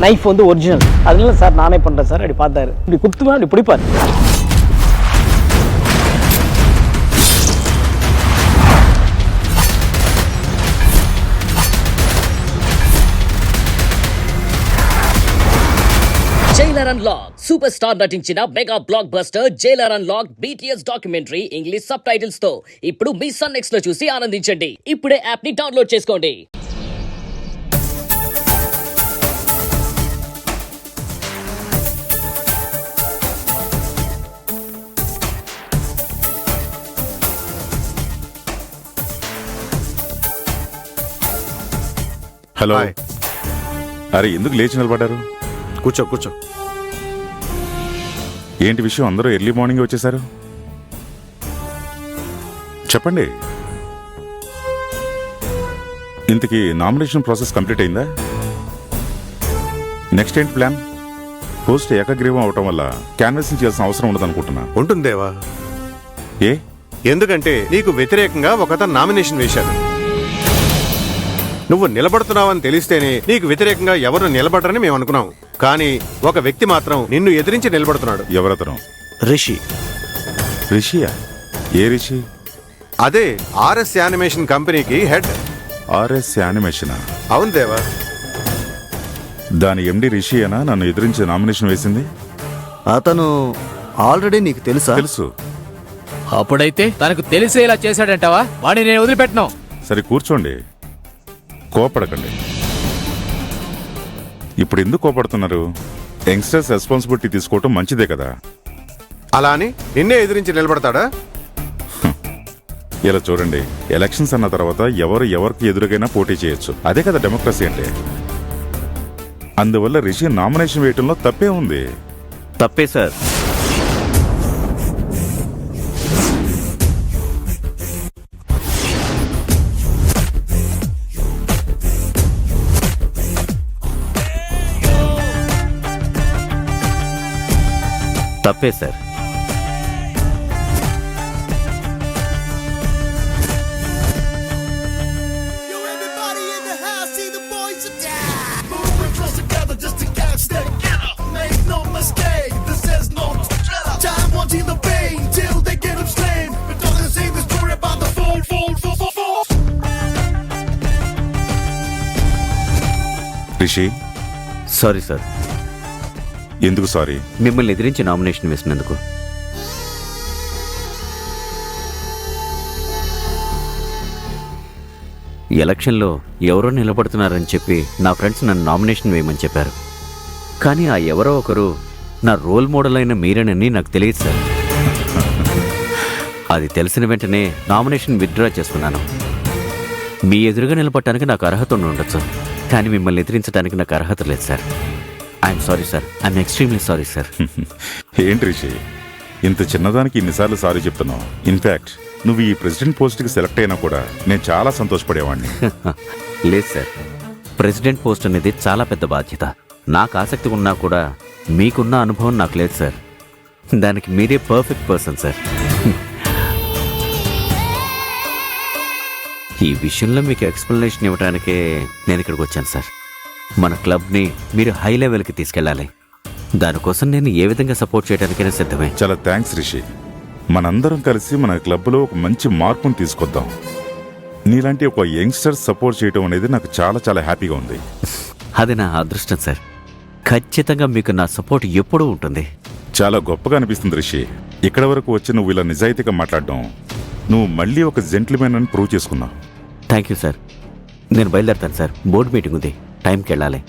Knife வந்து original. அதனால sir நானே பண்ணுறேன் சார். அப்படி பார்த்தாரு, இப்படி குத்துவேன், அப்படி பிடிப்பார். జైలర్ అన్లాక్ సూపర్ స్టార్ నటించిన mega block buster Jailer unlock BTS documentary English sub titles తో ఇప్పుడు మీ సన్ నెక్స్ట్ లో చూసి ఆనందించండి. ఇప్పుడే యాప్ ని డౌన్లోడ్ చేసుకోండి. హలో. హాయ్. అరే ఎందుకు లేచి నిలబడ్డారు? కూర్చో కూర్చో. ఏంటి విషయం? అందరూ ఎర్లీ మార్నింగ్ వచ్చేసారు. చెప్పండి. ఇంతకీ నామినేషన్ ప్రాసెస్ కంప్లీట్ అయిందా? నెక్స్ట్ ఏంటి ప్లాన్? పోస్ట్ ఏకగ్రీవం అవటం వల్ల క్యాన్వాసింగ్ చేయాల్సిన అవసరం ఉండదనుకుంటున్నా. ఉంటుంది దేవా. ఏ? ఎందుకంటే నీకు వ్యతిరేకంగా ఒకతను నామినేషన్ వేశాడు. నువ్వు నిలబడుతున్నావని తెలిస్తేనే నీకు వ్యతిరేకంగా ఎవరు నిలబడరని మేము అనుకున్నాం. కానీ ఒక వ్యక్తి మాత్రం నిన్ను ఎదిరించి నిలబడుతున్నాడు. ఎవరతను? రిషి. రిషియా? ఏ రిషి? అదే RS యానిమేషన్ కంపెనీకి హెడ్. RS యానిమేషనా? అవును దేవా. దాని MD రిషియేనా నన్ను ఎదిరించి నామినేషన్ వేసింది? అతను ఆల్రెడీ నీకు తెలుసా? తెలుసు. అప్పుడైతే తనకు తెలిసేలా చేశాడంటావా? వాడిని నేను వదిలిపెట్టను. సరే కూర్చోండి, కోపడకండి. ఇప్పుడు ఎందుకు కోపడుతున్నారు? యంగ్స్టర్స్ రెస్పాన్సిబిలిటీ తీసుకోవటం మంచిదే కదా. అలా అని నిన్నే ఎదిరించి నిలబడతాడా? ఇలా చూడండి, ఎలక్షన్స్ అన్న తర్వాత ఎవరికి ఎదురుగైనా పోటీ చేయొచ్చు. అదే కదా డెమోక్రసీ అంటే. అందువల్ల రిషి నామినేషన్ వేయటంలో తప్పే ఉంది. తప్పే సార్. తప్పే సార్. Rishi, sorry sir. ఎందుకు సారీ? మిమ్మల్ని ఎదిరించి నామినేషన్ వేసినందుకు. ఎలక్షన్లో ఎవరో నిలబడుతున్నారని చెప్పి నా ఫ్రెండ్స్ నన్ను నామినేషన్ వేయమని చెప్పారు. కానీ ఆ ఎవరో ఒకరు నా రోల్ మోడల్ అయిన మీరేనని నాకు తెలియదు సార్. అది తెలిసిన వెంటనే నామినేషన్ విత్డ్రా చేసుకున్నాను. మీ ఎదురుగా నిలబడటానికి నాకు అర్హత ఉండొచ్చు, కానీ మిమ్మల్ని ఎదిరించడానికి నాకు అర్హత లేదు sir. I'm sorry sir. I'm extremely sorry sir. ఏంటి రిషి, ఇంత చిన్నదానికి ఇన్నిసార్లు సారీ చెప్తున్నావు? ఇన్ఫ్యాక్ట్ నువ్వు ఈ ప్రెసిడెంట్ పోస్ట్కి సెలెక్ట్ అయినా కూడా నేను చాలా సంతోషపడేవాడిని. లేదు సార్, ప్రెసిడెంట్ పోస్ట్ అనేది చాలా పెద్ద బాధ్యత. నాకు ఆసక్తి ఉన్నా కూడా మీకున్న అనుభవం నాకు లేదు సార్. దానికి మీరే పర్ఫెక్ట్ పర్సన్ సార్. ఈ విషయంలో మీకు ఎక్స్ప్లెనేషన్ ఇవ్వడానికే నేను ఇక్కడికి వచ్చాను సార్. మన క్లబ్ని మీరు హై లెవెల్కి తీసుకెళ్ళాలి. దానికోసం నేను ఏ విధంగా సపోర్ట్ చేయడానికైనా సిద్ధమే. చాలా థ్యాంక్స్ రిషి. మనందరం కలిసి మన క్లబ్లో ఒక మంచి మార్పును తీసుకొద్దాం. నీలాంటి ఒక యంగ్స్టర్ సపోర్ట్ చేయడం అనేది నాకు చాలా చాలా హ్యాపీగా ఉంది. అది నా అదృష్టం సార్. ఖచ్చితంగా మీకు నా సపోర్ట్ ఎప్పుడూ ఉంటుంది. చాలా గొప్పగా అనిపిస్తుంది రిషి. ఇక్కడ వరకు వచ్చి నువ్వు ఇలా నిజాయితీగా మాట్లాడడం, నువ్వు మళ్ళీ ఒక జెంట్ల్మెన్ అని ప్రూవ్ చేసుకున్నావు. Thank you sir. నేను బయలుదేరుతాను సార్. బోర్డు మీటింగ్ ఉంది, టైంకి వెళ్ళాలి.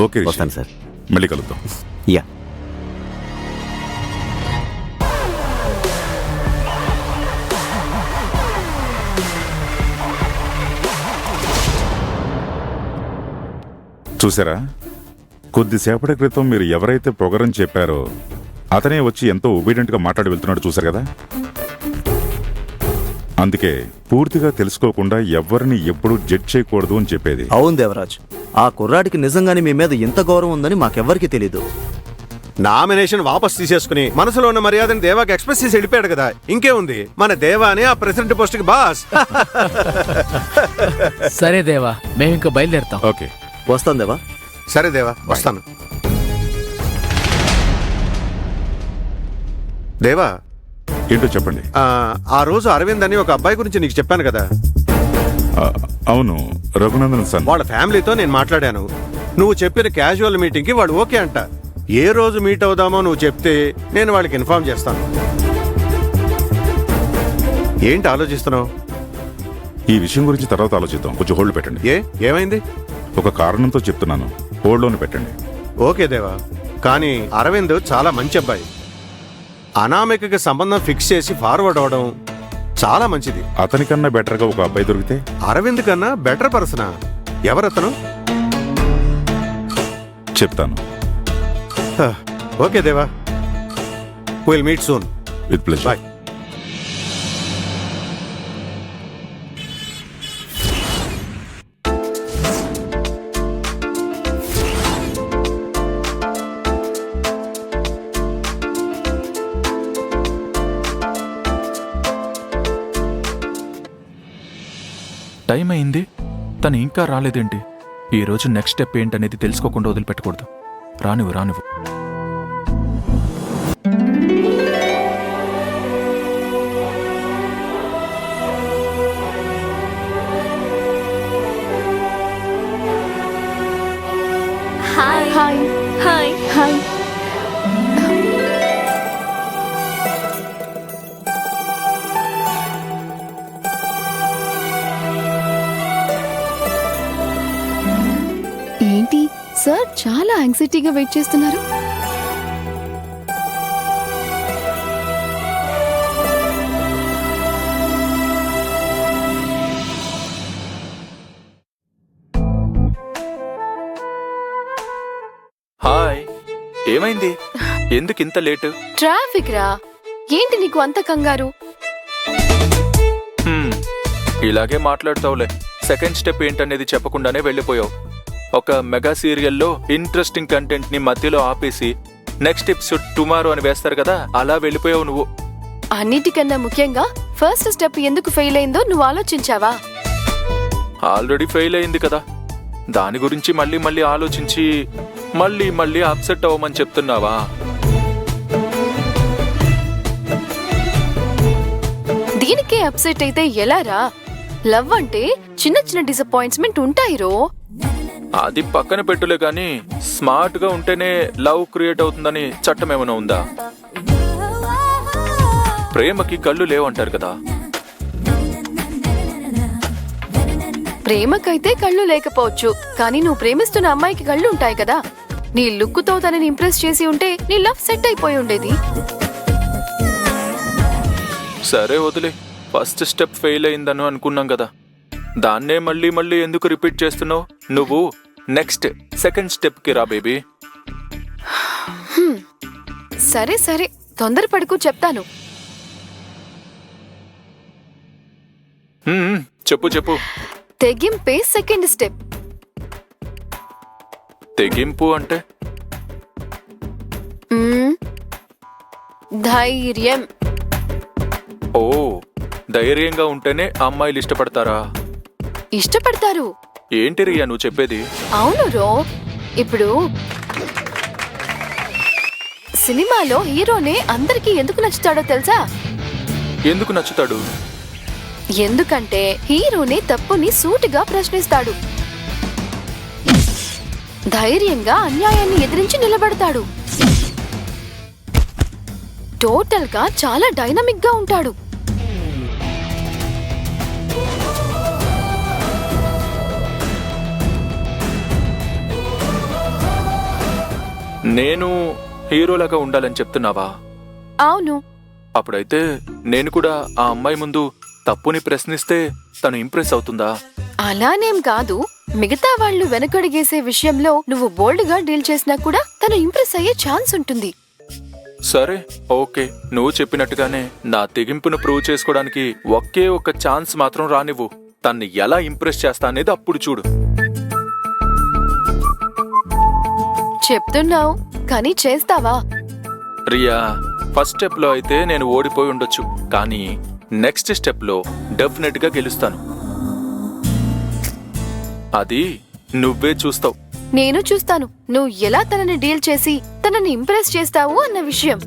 ఓకే రిషి, వస్తాను సార్. మళ్ళీ కలుద్దాం. యా. చూసారా, కొద్దిసేపటి క్రితం మీరు ఎవరైతే పొగరని చెప్పారో అతనే వచ్చి ఎంతో ఒబీడియంట్గా మాట్లాడి వెళ్తున్నాడు. చూశారు కదా. అందుకే పూర్తిగా తెలుసుకోకుండా ఎవరిని ఎప్పుడు జడ్జ్ చేయకూడదు అని చెప్పేది. అవును దేవరాజ్, ఆ కుర్రాడికి నిజంగానే మీ మీద ఇంత గౌరవం ఉందని మాకెవ్వరికి తెలీదు. నామినేషన్ వాపస్ తీసేసుకుని మనసులో ఉన్న మర్యాదని దేవాకి ఎక్స్ప్రెస్ చేసి వెళ్ళిపోయాడు కదా. ఇంకే ఉంది, మన దేవాని ఆ ప్రెసిడెంట్ పోస్ట్ కి బాస్. సరే దేవా, మేము ఇంకా బయలుదేరుతాం. ఓకే, వస్తాం దేవా. సరే దేవా, వస్తాను. దేవా, ఏంటో చెప్పండి. ఆ రోజు అరవింద్ అని ఒక అబ్బాయి గురించి నీకు చెప్పాను కదా. అవును, రఘునందన్ సన్. వాళ్ళ ఫ్యామిలీతో నేను మాట్లాడాను. నువ్వు చెప్పిన క్యాజువల్ మీటింగ్కి వాడు ఓకే అంట. ఏ రోజు మీట్ అవుదామో నువ్వు చెప్తే నేను వాళ్ళకి ఇన్ఫార్మ్ చేస్తాను. ఏంటి ఆలోచిస్తున్నావు? ఈ విషయం గురించి తర్వాత ఆలోచిద్దాం. కొంచెం హోల్డ్ పెట్టండి. ఏమైంది? ఒక కారణంతో చెప్తున్నాను, హోల్డ్లోనే పెట్టండి. ఓకే దేవా, కానీ అరవింద్ చాలా మంచి అబ్బాయి. అనామికకి సంబంధం ఫిక్స్ చేసి ఫార్వర్డ్ అవడం చాలా మంచిది. అతనికన్నా బెటర్గా ఒక అబ్బాయి దొరికితే? అరవింద్ కన్నా బెటర్ పర్సనా? ఎవరతను? చెప్తాను. Okay Deva, will meet soon. With pleasure. Bye. Time అయింది, తను ఇంకా రాలేదేంటి? ఈరోజు నెక్స్ట్ స్టెప్ ఏంటనేది తెలుసుకోకుండా వదిలిపెట్టకూడదు. రానివ్వు. Hi hi hi hi. ఏంటి సార్ చాలా యాంగ్జైటీగా వెయిట్ చేస్తున్నారు? హాయ్, ఏమైంది? ఎందుకు ఇంత లేటు? ట్రాఫిక్ రా. ఏంటి నీకు అంత కంగారు? ఇలాగే మాట్లాడతావులే. సెకండ్ స్టెప్ ఏంటనేది చెప్పకుండానే వెళ్ళిపోయావు. ఒక మెగా సీరియల్లో ఇంట్రెస్టింగ్ కంటెంట్ ని మధ్యలో ఆపేసి నెక్స్ట్ ఎపిసోడ్ టుమారో అని వేస్తారు కదా, అలా వెళ్ళిపోయావు నువ్వు. అన్నిటికన్నా ముఖ్యంగా ఫస్ట్ స్టెప్ ఎందుకు ఫెయిల్ అయిందో నువ్వు ఆలోచించావా? ఆల్రెడీ ఫెయిల్ అయింది కదా, దాని గురించి మళ్ళీ ఆలోచించి మళ్ళీ అప్సెట్ అవ్వమని చెప్తున్నావా? దీనికే అప్సెట్ అయితే ఎలా రా? లవ్ అంటే చిన్న డిసప్పాయింట్మెంట్ ఉంటాయి రో. అది పక్కన పెట్టులే గాని, స్మార్ట్ గా ఉంటేనే లవ్ క్రియేట్ అవుతుందని చట్టం ఏమైనా ఉందా? ప్రేమకి కళ్ళు లేవంటారు కదా. ప్రేమకైతే కళ్ళు లేకపోవచ్చు, కానీ నువ్వు ప్రేమిస్తున్న అమ్మాయికి కళ్ళు ఉంటాయి కదా. నీ లుక్తో తనని ఇంప్రెస్ చేసి ఉంటే నీ లవ్ సెట్ అయిపోయి ఉండేది. సరే వదిలే, ఫస్ట్ స్టెప్ ఫెయిల్ అయిందను అనుకున్నాం కదా, దాన్నే మళ్ళీ ఎందుకు రిపీట్ చేస్తున్నావు? నువ్వు నెక్స్ట్ సెకండ్ స్టెప్ కి రా బేబీ. సరే తొందరపడుకు, చెప్తాను. చెప్పు. తెగింపే సెకండ్ స్టెప్. తెగింపు అంటే? ధైర్యం. ఓ, ధైర్యంగా ఉంటేనే అమ్మాయిలు ఇష్టపడతారా? ఇష్టపడతారు. ఏంటి రియా నువ్వు చెప్పేది? అవును రో. ఇప్పుడు సినిమాలో హీరోనే అందరికీ ఎందుకు నచ్చుతాడో తెలుసా? ఎందుకు నచ్చుతాడు? ఎందుకంటే హీరోనే తప్పుని సూటిగా ప్రశ్నిస్తాడు, ధైర్యంగా అన్యాయాన్ని ఎదిరించి నిలబడతాడు, టోటల్ గా చాలా డైనమిక్ గా ఉంటాడు. నేను హీరోలాగా ఉండాలని చెప్తున్నావా? అవును. అప్పుడైతే నేను కూడా ఆ అమ్మాయి ముందు తప్పుని ప్రశ్నిస్తే తను ఇంప్రెస్ అవుతుందా? అలానేం కాదు, మిగతా వాళ్ళు వెనకడిగేసే విషయంలో నువ్వు బోల్డ్ గా డీల్ చేసినా కూడా తను ఇంప్రెస్ అయ్యే ఛాన్స్ ఉంటుంది. సరే ఓకే, నువ్వు చెప్పినట్టుగానే నా తెగింపును ప్రూవ్ చేసుకోవడానికి ఒకే ఒక ఛాన్స్ మాత్రం రానివ్వు. తన్ని ఎలా ఇంప్రెస్ చేస్తా అనేది అప్పుడు చూడు. చెప్తున్నావు కానీ చేస్తావా? రియా, ఫస్ట్ స్టెప్ లో అయితే నేను ఓడిపోయి ఉండొచ్చు, కానీ నెక్స్ట్ స్టెప్ లో డెఫినెట్ గా గెలుస్తాను. అది నువ్వే చూస్తావు. నేను చూస్తాను నువ్వు ఎలా తనని డీల్ చేసి తనని ఇంప్రెస్ చేస్తావు అన్న విషయం.